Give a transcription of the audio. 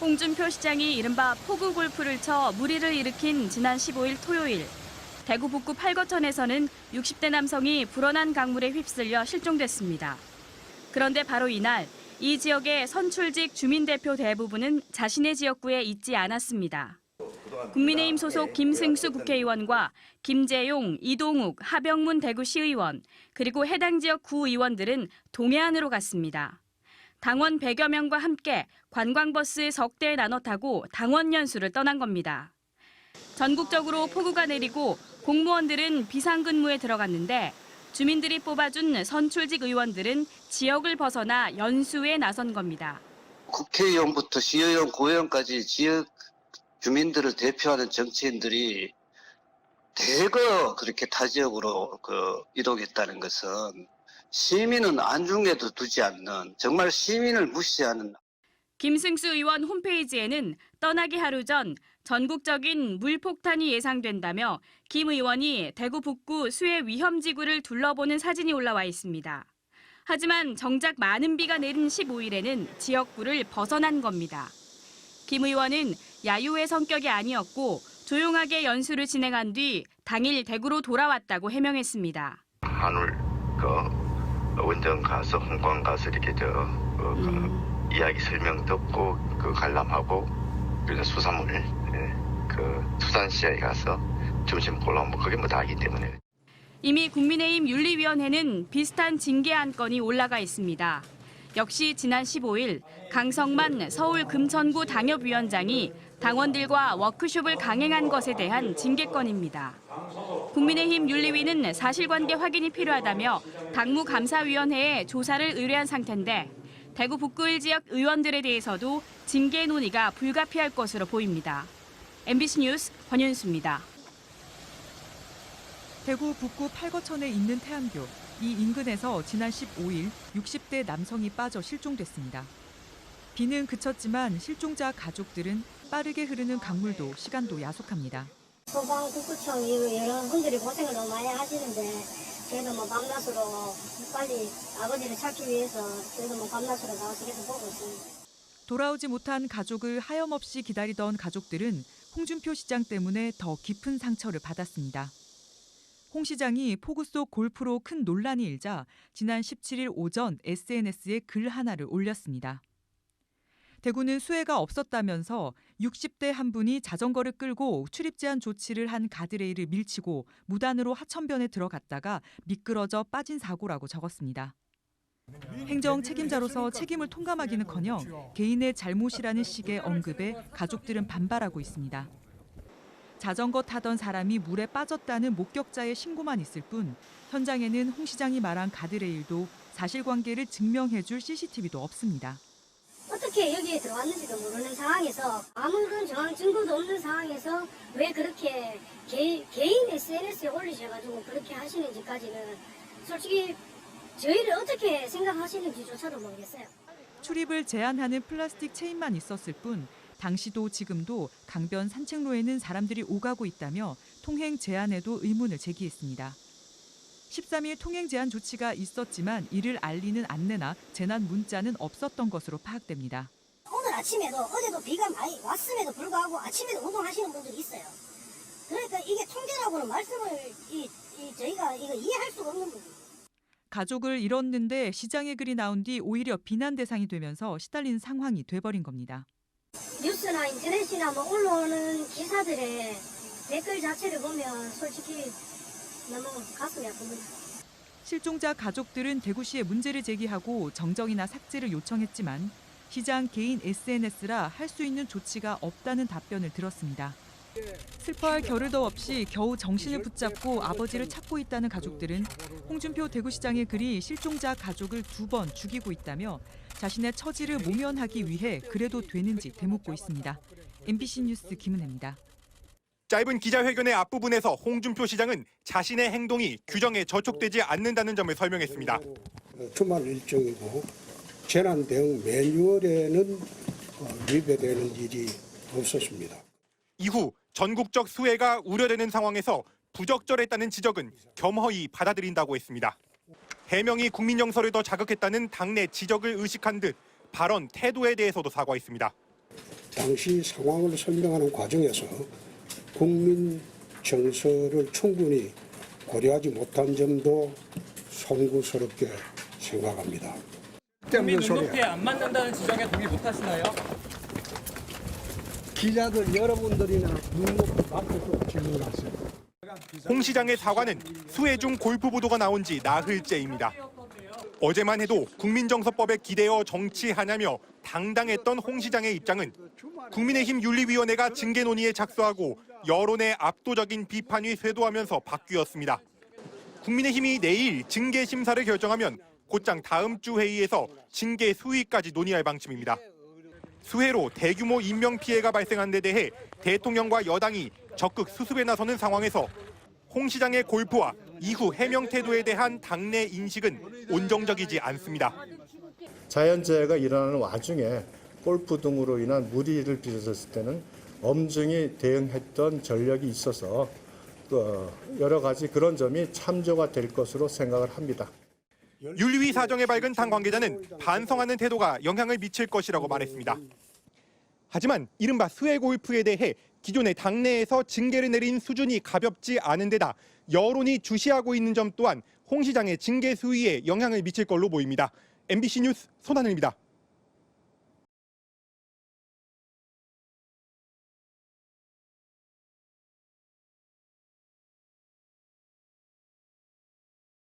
홍준표 시장이 이른바 포구 골프를 쳐 물의를 일으킨 지난 15일 토요일. 대구 북구 팔거천에서는 60대 남성이 불어난 강물에 휩쓸려 실종됐습니다. 그런데 바로 이날 이 지역의 선출직 주민대표 대부분은 자신의 지역구에 있지 않았습니다. 국민의힘 소속 김승수 국회의원과 김재용, 이동욱, 하병문 대구시의원, 그리고 해당 지역 구의원들은 동해안으로 갔습니다. 당원 100여 명과 함께 관광버스 석 대에 나눠 타고 당원 연수를 떠난 겁니다. 전국적으로 폭우가 내리고 공무원들은 비상근무에 들어갔는데 주민들이 뽑아준 선출직 의원들은 지역을 벗어나 연수에 나선 겁니다. 국회의원부터 시의원, 구의원까지 지역 주민들을 대표하는 정치인들이 대거 그렇게 타 지역으로 이동했다는 것은 시민은 안중에도 두지 않는, 정말 시민을 무시하는. 김승수 의원 홈페이지에는 떠나기 하루 전 전국적인 물폭탄이 예상된다며 김 의원이 대구 북구 수해 위험지구를 둘러보는 사진이 올라와 있습니다. 하지만 정작 많은 비가 내린 15일에는 지역구를 벗어난 겁니다. 김 의원은 야유의 성격이 아니었고 조용하게 연수를 진행한 뒤 당일 대구로 돌아왔다고 해명했습니다. 한울 원정 가서 홍광 가서 이렇게 이야기 설명 듣고 관람하고 그래서 수산물 수산시장에 가서 점심 먹으려면 그게 다이기 때문에. 이미 국민의힘 윤리위원회는 비슷한 징계 안건이 올라가 있습니다. 역시 지난 15일 강성만 서울 금천구 당협위원장이 당원들과 워크숍을 강행한 것에 대한 징계건입니다. 국민의힘 윤리위는 사실관계 확인이 필요하다며 당무감사위원회에 조사를 의뢰한 상태인데 대구 북구 1지역 의원들에 대해서도 징계 논의가 불가피할 것으로 보입니다. MBC 뉴스 권윤수입니다. 대구 북구 팔거천에 있는 태안교. 이 인근에서 지난 15일 60대 남성이 빠져 실종됐습니다. 비는 그쳤지만 실종자 가족들은 빠르게 흐르는 강물도 시간도 야속합니다. 소방, 국구청 여러 분들이 고생을 너무 많이 하시는데 저희도 밤낮으로 빨리 아버지를 찾기 위해서 저희도 밤낮으로 나와서 계속 보고 있습니다. 돌아오지 못한 가족을 하염없이 기다리던 가족들은 홍준표 시장 때문에 더 깊은 상처를 받았습니다. 홍 시장이 폭우 속 골프로 큰 논란이 일자 지난 17일 오전 SNS에 글 하나를 올렸습니다. 대구는 수해가 없었다면서 60대 한 분이 자전거를 끌고 출입 제한 조치를 한 가드레일을 밀치고 무단으로 하천변에 들어갔다가 미끄러져 빠진 사고라고 적었습니다. 행정 책임자로서 책임을 통감하기는커녕 개인의 잘못이라는 식의 언급에 가족들은 반발하고 있습니다. 자전거 타던 사람이 물에 빠졌다는 목격자의 신고만 있을 뿐 현장에는 홍 시장이 말한 가드레일도 사실관계를 증명해줄 CCTV도 없습니다. 어떻게 여기에 들어왔는지도 모르는 상황에서 아무런 정황 증거도 없는 상황에서 왜 그렇게 개인 SNS에 올리셔가지고 그렇게 하시는지까지는 솔직히 저희를 어떻게 생각하시는지조차도 모르겠어요. 출입을 제한하는 플라스틱 체인만 있었을 뿐 당시도 지금도 강변 산책로에는 사람들이 오가고 있다며 통행 제한에도 의문을 제기했습니다. 13일 통행 제한 조치가 있었지만 이를 알리는 안내나 재난 문자는 없었던 것으로 파악됩니다. 오늘 아침에도 어제도 비가 많이 왔음에도 불구하고 아침에도 운동하시는 분들이 있어요. 그러니까 이게 통제라고는 말씀을 저희가 이거 이해할 수가 없는 부분. 가족을 잃었는데 시장의 글이 나온 뒤 오히려 비난 대상이 되면서 시달린 상황이 돼버린 겁니다. 뉴스나 인터넷이나 올라오는 기사들의 댓글 자체를 보면 솔직히 너무 가슴이 아픕니다. 실종자 가족들은 대구시에 문제를 제기하고 정정이나 삭제를 요청했지만 시장 개인 SNS라 할 수 있는 조치가 없다는 답변을 들었습니다. 슬퍼할 겨를도 없이 겨우 정신을 붙잡고 아버지를 찾고 있다는 가족들은 홍준표 대구시장의 글이 실종자 가족을 2번 죽이고 있다며 자신의 처지를 모면하기 위해 그래도 되는지 되묻고 있습니다. MBC 뉴스 김은혜입니다. 짧은 기자회견의 앞부분에서 홍준표 시장은 자신의 행동이 규정에 저촉되지 않는다는 점을 설명했습니다. 주말 일정이고 재난 대응 매뉴얼에는 위배되는 일이 없었습니다. 이후 전국적 수해가 우려되는 상황에서 부적절했다는 지적은 겸허히 받아들인다고 했습니다. 해명이 국민 정서를 더 자극했다는 당내 지적을 의식한 듯 발언 태도에 대해서도 사과했습니다. 당시 상황을 설명하는 과정에서 국민 정서를 충분히 고려하지 못한 점도 송구스럽게 생각합니다. 국민 눈높이에 안 맞는다는 지적에 동의 못하시나요? 기자들 여러분들이나 눈높이 밖에서 질문하세요. 홍 시장의 사과는 수해 중 골프 보도가 나온 지 나흘째입니다. 어제만 해도 국민정서법에 기대어 정치하냐며 당당했던 홍 시장의 입장은 국민의힘 윤리위원회가 징계 논의에 착수하고 여론의 압도적인 비판이 쇄도하면서 바뀌었습니다. 국민의힘이 내일 징계 심사를 결정하면 곧장 다음 주 회의에서 징계 수위까지 논의할 방침입니다. 수해로 대규모 인명피해가 발생한 데 대해 대통령과 여당이 적극 수습에 나서는 상황에서 홍 시장의 골프와 이후 해명 태도에 대한 당내 인식은 온정적이지 않습니다. 자연재해가 일어나는 와중에 골프 등으로 인한 무리를 빚었을 때는 엄중히 대응했던 전력이 있어서 여러 가지 그런 점이 참조가 될 것으로 생각을 합니다. 윤리위 사정에 밝은 당 관계자는 반성하는 태도가 영향을 미칠 것이라고 말했습니다. 하지만 이른바 수해 골프에 대해 기존의 당내에서 징계를 내린 수준이 가볍지 않은 데다 여론이 주시하고 있는 점 또한 홍 시장의 징계 수위에 영향을 미칠 걸로 보입니다. MBC 뉴스 손하늘입니다.